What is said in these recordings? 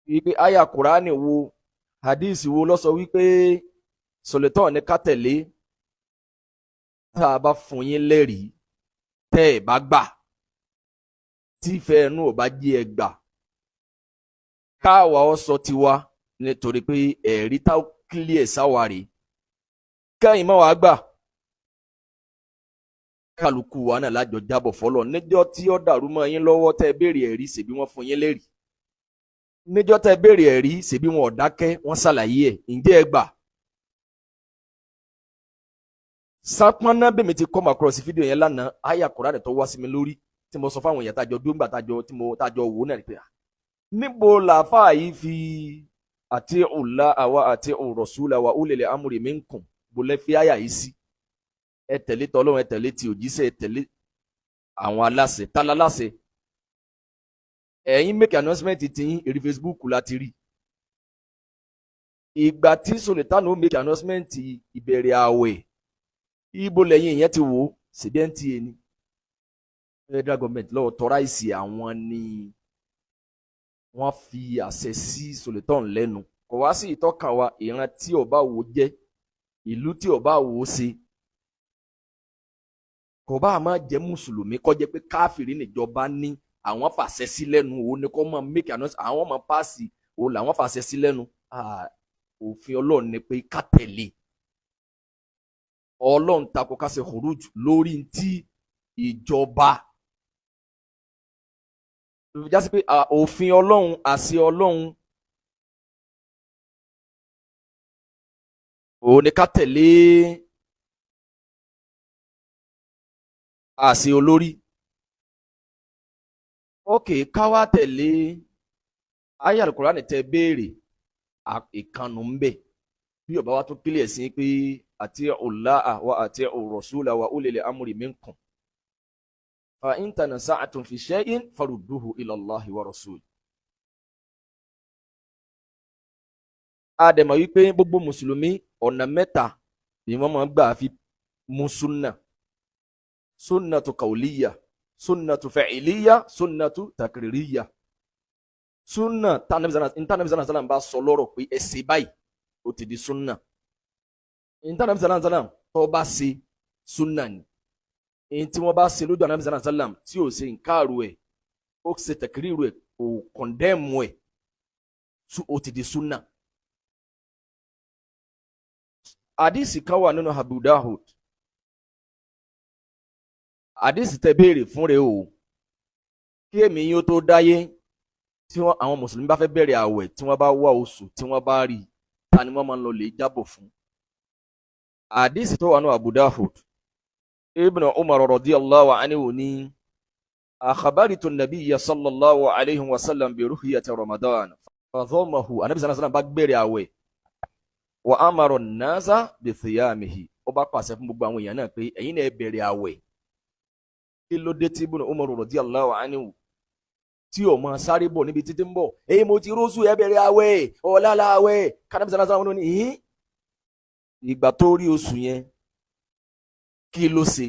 wípé àyà kùránì wo hadith wo ló sọ wípé Sultan ní ká tẹ̀lé tá a bá fún yín lẹ́rìí tẹ́ ẹ̀ bá gbà tí ìfẹ́ ẹnu ò bá jí ẹ gbà káwa ọ sọ tiwa nítorí pé ẹ̀rí tá clear sáwárì kẹ́yìn má wàá gbà kálukú wa náà lájọ jábọ̀ fọlọ́ níjọ́ tí ó dàrú mọ́ yín lọ́wọ́ tẹ́ béèrè ẹ̀rí ṣèbí wọ́n fún yín lẹ́rìí níjọ́ tẹ́ béèrè ẹ̀rí ṣèbí wọn ò dákẹ́ wọ́n ṣàlàyé ẹ̀ ǹjẹ́ ẹ gbà. sápọ́nà bẹ́ẹ̀ mi ti come across fídíò yẹn lánàá àyà Kùránì tó wá sí mi lórí tí mo sọ fáwọn èèyàn tájọ dúngbà tájọ wò náà pé níbo làáfàá yìí fi àti ọ̀la àwa àti ọ̀rọ̀sùlà wa ulil amri minkum bólẹ́ fi àyà yìí sí ẹ tẹ̀lé tọ́lọ́run ẹ tẹ̀lé ti òjíṣẹ́ ẹ tẹ̀lé àwọn aláṣẹ tálá aláṣẹ ẹ̀yin make announcement ti yín èrè Facebook láti rí ìgbà tí Sultan ó make announcement ìbẹ̀rẹ̀ ààwẹ̀ ibo lẹ́yìn ìyẹn ti wò ó ṣèbí NTA ni federal government lọ́wọ́ tọ́ráìsì àwọn ni wọ́n fi àṣẹ sí Sultan lẹ́nu kò wá sí ìtọ́kàn wa ìran tí ọba wò jẹ́ ìlú tí ọba wò ṣe kò bá máa jẹ́ mùsùlùmí kó jẹ́ pé káfíìrì níjọba ní àwọn fàṣẹ sí lẹ́nu òun ni kò máa make announcement àwọn máa páàsì òun làwọn fàṣẹ sí lẹ́nu òfin Ọlọ́run ni pé ká tẹ̀lé Ọlọ́run tako ká ṣe khuruj lórí tí ìjọba jásí pé òfin Ọlọ́run àṣẹ Ọlọ́run òun ni ká tẹ̀lé àṣẹ olórí ókè ká wá tẹ̀lé àyá Al-Kùránì tẹ béèrè ìkànnù ń bẹ bí ọba wa tún kílẹ̀ sí pé àti Allaha wa àti ar-rasula wa ulil amri minkum fa in tanaza'tum fi shay'in farudduhu ila Allahi wa rasul. Àdẹ̀mọ̀ wípé gbogbo mùsùlùmí ọ̀nà mẹ́ta ni wọ́n máa ń gbà fi mú súnà sunnatu qawliya sunnatu fa'iliya sunnatu takririya súnà tánàbí sàlám bá sọ lọ́rọ̀ pé ẹ ṣe báyìí ó ti di súnà tánàbí sàlám tó bá ṣe súnà ni èyí tí wọ́n bá ṣe lójú ànábì sàlám tí ò ṣe nkáàrú ẹ̀ ó ṣe takriru ẹ̀ kò kọ̀ndẹ́mù ẹ̀ ó ti di súnà. Àdìsí kan wà nínú Abu Dawud àdìsí tẹ béèrè fún rẹ o kí èmi yín ó tó dáyé tí àwọn mùsùlùmí bá fẹ́ bẹ̀rẹ̀ àwẹ̀ tí wọ́n bá wá oṣù tí wọ́n bá rí ta ni wọ́n máa ń lọ lè jábọ̀ fún. Àdìsí tó wà nínú Abu Dawud Ibn Umar radiyallahu anhu ní akhbaritu nabiyya sallallahu alayhi wa sallam bi ruhyati Ramadan fadhamahu anabi sallallahu alayhi wa sallam bá bẹ̀rẹ̀ àwẹ̀ wa amara an-nasa bi thiyamihi ó bá pàṣẹ fún gbogbo àwọn èèyàn náà pé ẹ̀yin náà bẹ̀rẹ̀ àwẹ̀ kí ló dé tí Ibn Umar radiyallahu anhu tí o máa sáré bọ̀ níbi títí ń bọ̀ èyí mo ti rósù ẹ bẹ̀rẹ̀ àwẹ̀ ọ̀làlà àwẹ̀ kánábì sàlásà wọn ní ìgbà tó rí oṣù yẹn kí ló ṣe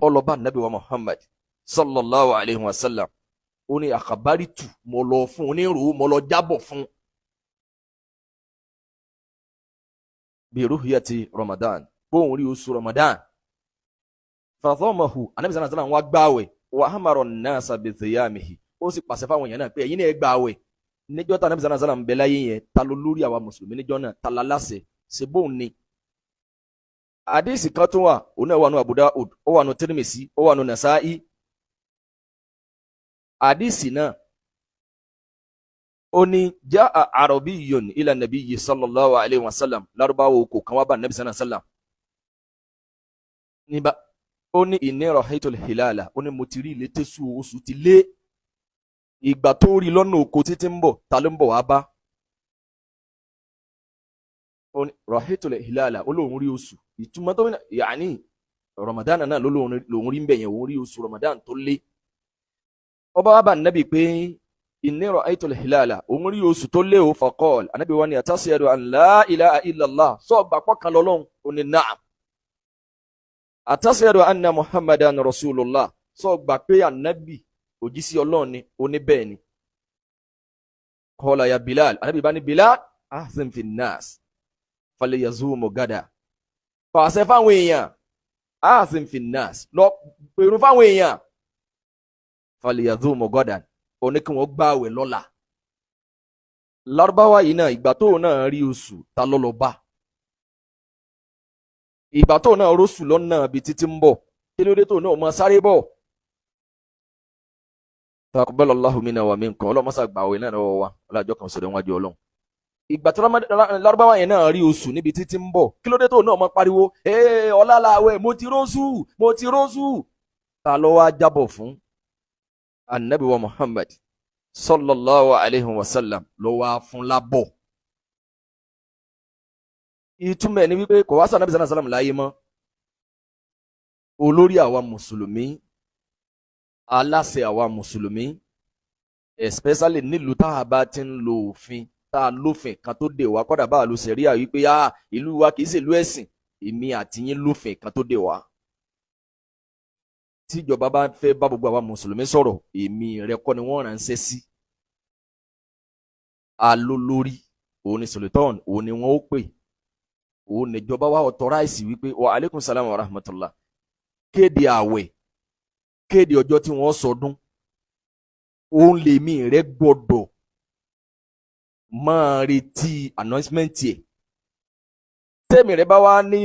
ọlọ́ba nàbí wa Muhammad sallallahu alayhi wa sallam ó ní akhbaritu mo lọ fún onírò mo lọ jábọ̀ fún bi ruhyati Ramadan bóun rí oṣù Ramadan fàtọ́mọ̀hù anabi sallallahu alayhi wa sallam wá gbààwẹ̀ wa amara an-nasa bi thiyamihi ó sì pàṣẹ fáwọn èèyàn náà pé ẹ̀yin náà gbààwẹ̀ níjọ́ tá anabi sallallahu alayhi wa sallam ń bẹ láyé yẹn ta ló lórí àwa mùsùlùmí níjọ́ náà ta la láṣẹ ṣe bóun ni. Àdìsí kan tó wà òun náà wà nù Abu Dawud ó wà nù Tirmidhi ó wà nù Nasa'i. Àdìsí náà ó ní ja'a arabiyyun ila nabiyyi sallallahu alayhi wa sallam lárúbáwò kò kan wá bá anabi sallallahu alayhi wa sallam níbà ó ní inni rahitul hilala ó ní mo ti rí ilé tẹ́sù oṣù ti lé ìgbà tó rí lọ́nà oko títí ń bọ̀ ta ló ń bọ̀ wá bá ó ní rahitul hilala ó lóun rí oṣù ìtumọ̀ tó ní yàní Ramadan náà lóun rí ń bẹ̀ yẹn òun rí oṣù Ramadan tó lé ọba wa bá nàbì pé inni rahitul hilala òun rí oṣù tó lé o faqal ànábì wa ni atashhadu an la ilaha illallah sọ gbàpọ̀ kan lọ́lọ́run ó ní na'am àtàṣẹ́rọ anna Muhammadan rasulullah sọ gbà pé ànábì òjíṣẹ́ Ọlọ́run ni oníbẹ̀ẹ́ ni qala ya Bilal, Ànábì bá ní Bilal ahzim fi nnas falyazumu gada, pàṣẹ fáwọn èèyàn, ahzim fi nnas, lọ pèrò fáwọn èèyàn, falyazumu gadan, ó ní kí wọ́n gbààwẹ̀ lọ́la. Lárúbáwá yìí náà ìgbà tó náà rí oṣù ta ló bá, ìgbà tó náà róṣù lọ́nà bíi títí ń bọ̀, kí ló dé tó náà mọ sáré bọ̀. Taqabbalallahu minna wa minkum, ọlọ́mọṣà gbààwẹ̀ náà lọ́wọ́ wa ọlọ́jọ́ kan sọ̀rọ̀ wájú Ọlọ́run. Ìgbà tó Lárúbáwá yẹn náà rí oṣù níbi títí ń bọ̀, kí ló dé tó náà mọ pariwo ọ̀la làwẹ̀, mo ti róṣù. Ta ló wá jábọ̀ fún? Ànábì wa Muhammad sallallahu alayhi wa sallam ló wá fún lábọ̀. Ìtumọ̀ ẹ̀ ni wípé kò wá sí Ànábì sallallahu alayhi wa sallam láyé mọ́. Olórí àwa mùsùlùmí, aláṣẹ àwa mùsùlùmí, especially nílùú tá a bá ti ń lo òfin, tá a lófin kan tó dè wá, kọ́dà bá a lo sẹ̀ríà wípé ìlú wa kì í ṣèlú ẹ̀sìn, èmi àti yín lófin kan tó dè wá. Tíjọba bá fẹ́ bá gbogbo àwa mùsùlùmí sọ̀rọ̀, èmi rẹ kọ́ ni wọ́n ránṣẹ́ sí. Alólórí òun ni sultan, òun ni wọ́n ó pè, òun níjọba wa authorize wípé wa alaikum salam wa rahmatullah, kéde àwẹ̀, kéde ọjọ́ tí wọ́n sọdún, òun lèmi rẹ gbọ́dọ̀ máa retí announcement yẹ. Tẹ́mi rẹ bá wá ní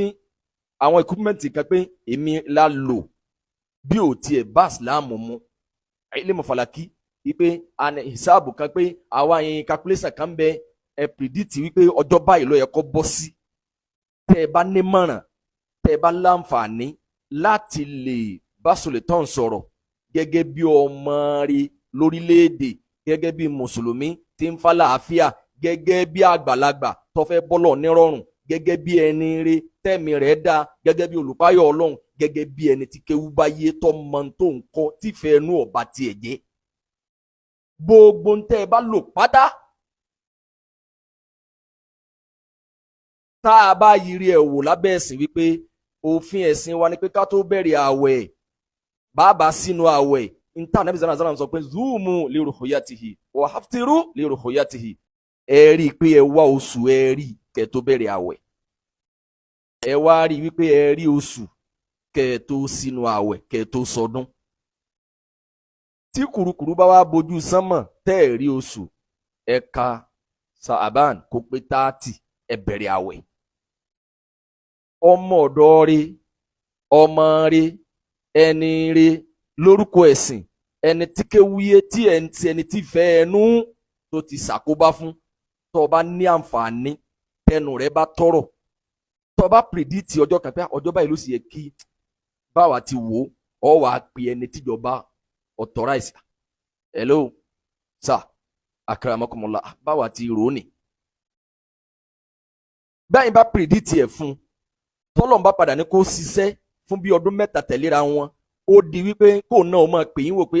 àwọn equipment kan pé èmi la lò bí ò tiẹ̀ bá ìsìláàmù mu, ilé mọ̀fàlàkì wípé àna ìsáàbù kan pé àwa yẹn calculation kan bẹ ẹ predict wípé ọjọ́ báyìí ló yẹ kó bọ́ sí. Tẹ́ ẹ bá ní mọ̀ràn, tẹ́ ẹ bá láǹfààní láti lè bá Sultan sọ̀rọ̀ gẹ́gẹ́ bí ọmọ rẹ̀ lórílẹ̀‐èdè, gẹ́gẹ́ bí mùsùlùmí tí ń fa làáfíà, gẹ́gẹ́ bí àgbàlagbà tó fẹ́ bọ́lọ̀ nírọ̀rùn, gẹ́gẹ́ bí ẹni rẹ̀ tẹ́mi rẹ̀ dá, gẹ́gẹ́ bí olùpáyọ̀ Ọlọ́run, gẹ́gẹ́ bí ẹni tí kéwú bá yé tó mọ tó ń kọ́ tí fẹ́ ẹnu ọ̀bá tiẹ̀ jẹ́. Gbogbo ń tẹ́ ẹ bá lò pátá, tá a bá yiri ẹ̀ wò lábẹ́ ẹ̀sìn wípé òfin ẹ̀sìn wa ni pé ká tó bẹ̀rẹ̀ àwẹ̀, bàbá sínú àwẹ̀, níta Ànábì sallallahu alaihi wasallam sọ pé zumu li ruhuyatihi wa haftiru li ruhuyatihi, ẹ rí i pé ẹ wá oṣù, ẹ rí kẹ́ tó bẹ̀rẹ̀ àwẹ̀, ẹ wá rí wípé ẹ rí oṣù kẹ́ tó sínú àwẹ̀, kẹ́ tó sọdún. Tí kùrukùru bá wá bojú sánmọ̀ tẹ́ ẹ rí oṣù, ẹ ka Ṣàbán kó pé 30, ẹ bẹ̀rẹ̀ àwẹ̀. Ọmọ ọ̀dọ́ rẹ̀, ọmọ rẹ̀, ẹni rẹ̀ lórúkọ ẹ̀sìn, ẹni tí kéwúyé tí ẹni tí fẹ́ ẹnu tó ti ṣàkóbá fún, tó bá ní àǹfààní tẹnu rẹ̀ bá tọrọ, tó bá pìrìdìtì ọjọ́ kan pé ọjọ́ báyìí ló sì yẹ kí báwa ti wò ó, wà á pè ẹni tíjọba authorize. Hello sir, akramakumullah, báwa ti rò ó nì. Báyìí bá pìrìdìtì ẹ̀ fún, tọ́lọ́n bá padà ní kó ṣiṣẹ́ fún bí ọdún 3 tẹ̀léra wọn, ó di wípé kó náà máa pè yín wò pé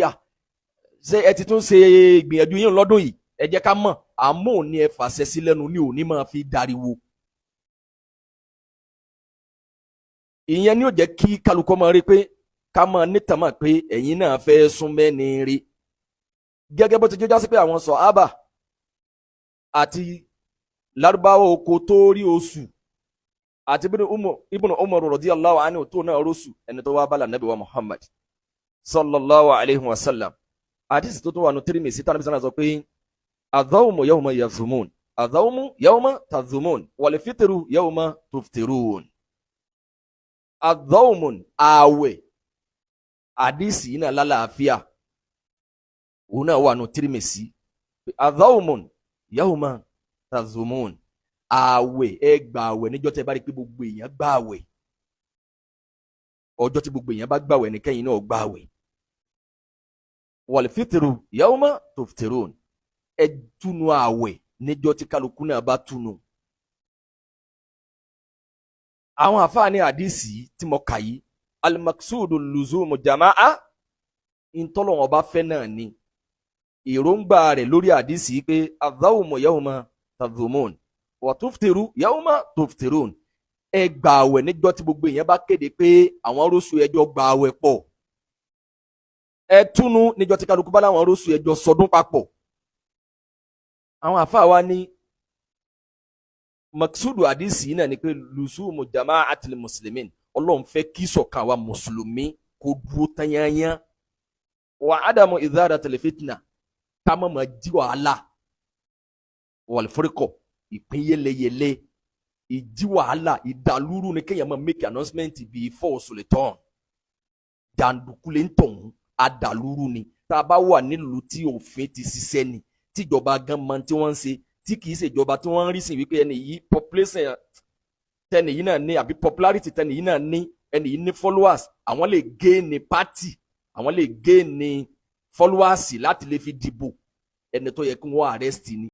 ṣé ẹ ti tún ṣe ìgbìyànjú yín lọ́dún yìí, ẹ jẹ́ ká mọ̀, àmọ́ òní ẹ fàṣẹ sí lẹ́nu ní òní máa fi dariwo. Ìyẹn ni ó jẹ́ kí kálukọ́ máa rí pé ká máa nítàmà pé ẹ̀yin náà fẹ́ sún mẹ́ni rí. Gẹ́gẹ́ bó ti jẹ́ jásí pé àwọn sàhábà àti Lárúbáwá oko tó rí oṣù, àti Ibnu Umar radiyallahu anhu tó náà róṣù, ẹni tó wá bá Ànábì wa Muhammad sallallahu alayhi wa sallam. Àdìsí tó wà nù Tirmidhi sí tánàbí sánà sọ pé adh-dhawmu yawma yazumun, adh-dhawmu yawma tazumun, wal fitru yawma tuftirun. Adh-dhawmu àwẹ̀, àdìsí yìí náà lálàáfíà, òun náà wà nù Tirmidhi. Adh-dhawmu yawma tazumun, àwẹ̀, ẹ gba àwẹ̀ níjọ́ tẹ́ bá rí pé gbogbo èèyàn gba àwẹ̀. Ọjọ́ tí gbogbo èèyàn bá gba àwẹ̀ ní kẹ́yìn náà gba àwẹ̀. Wal fitru yawma tuftirun, ẹ túnu àwẹ̀ níjọ́ tí kálukú náà bá túnu. Àwọn àfáàní àdìsí tí mo kà yìí, al-maqsudu luzumu jama'a, ìtọ́lọ́wọ́n bá fẹ́ náà ni. Èròǹgbà rẹ̀ lórí àdìsí pé adh-dhawmu yawma tazumun wa tuftiru yawma tuftirun, ẹ gba àwẹ̀ níjọ́ tí gbogbo èèyàn bá kéde pé àwọn róṣù ẹjọ́ gba àwẹ̀ pọ̀. Ẹ túnu níjọ́ tí kálukú bá láwọn róṣù ẹjọ́ sọdún papọ̀. àwọn àfáà wa ní maksudu hadisi yìí náà ni pé lusumu jama'atil muslimin Ọlọ́run fẹ́ kí ṣọ̀kan àwa mùsùlùmí kó dúró tanyanya wa adamu idharatil fitna ká má máa jí wàhálà wal furqa ìpín yẹlẹyẹlẹ ìjí wàhálà ìdàlúrú ni kéèyàn máa make announcement before sultan jàǹdùkú lè ń tọ̀hún àdàlúrú ni tá a bá wà nílùú tí òfin ti ṣiṣẹ́ ni tíjọba gan mọ tí wọ́n ń ṣe tí kìí ṣèjọba tí wọ́n ń rí sí wípé ẹni yìí population tẹni yìí náà ní àbí popularity tẹni yìí náà ní ẹni yìí ní followers àwọn lè gé ní party àwọn lè gé ní followers láti lè fi dìbò ẹni tó yẹ kí wọ́n arrest ni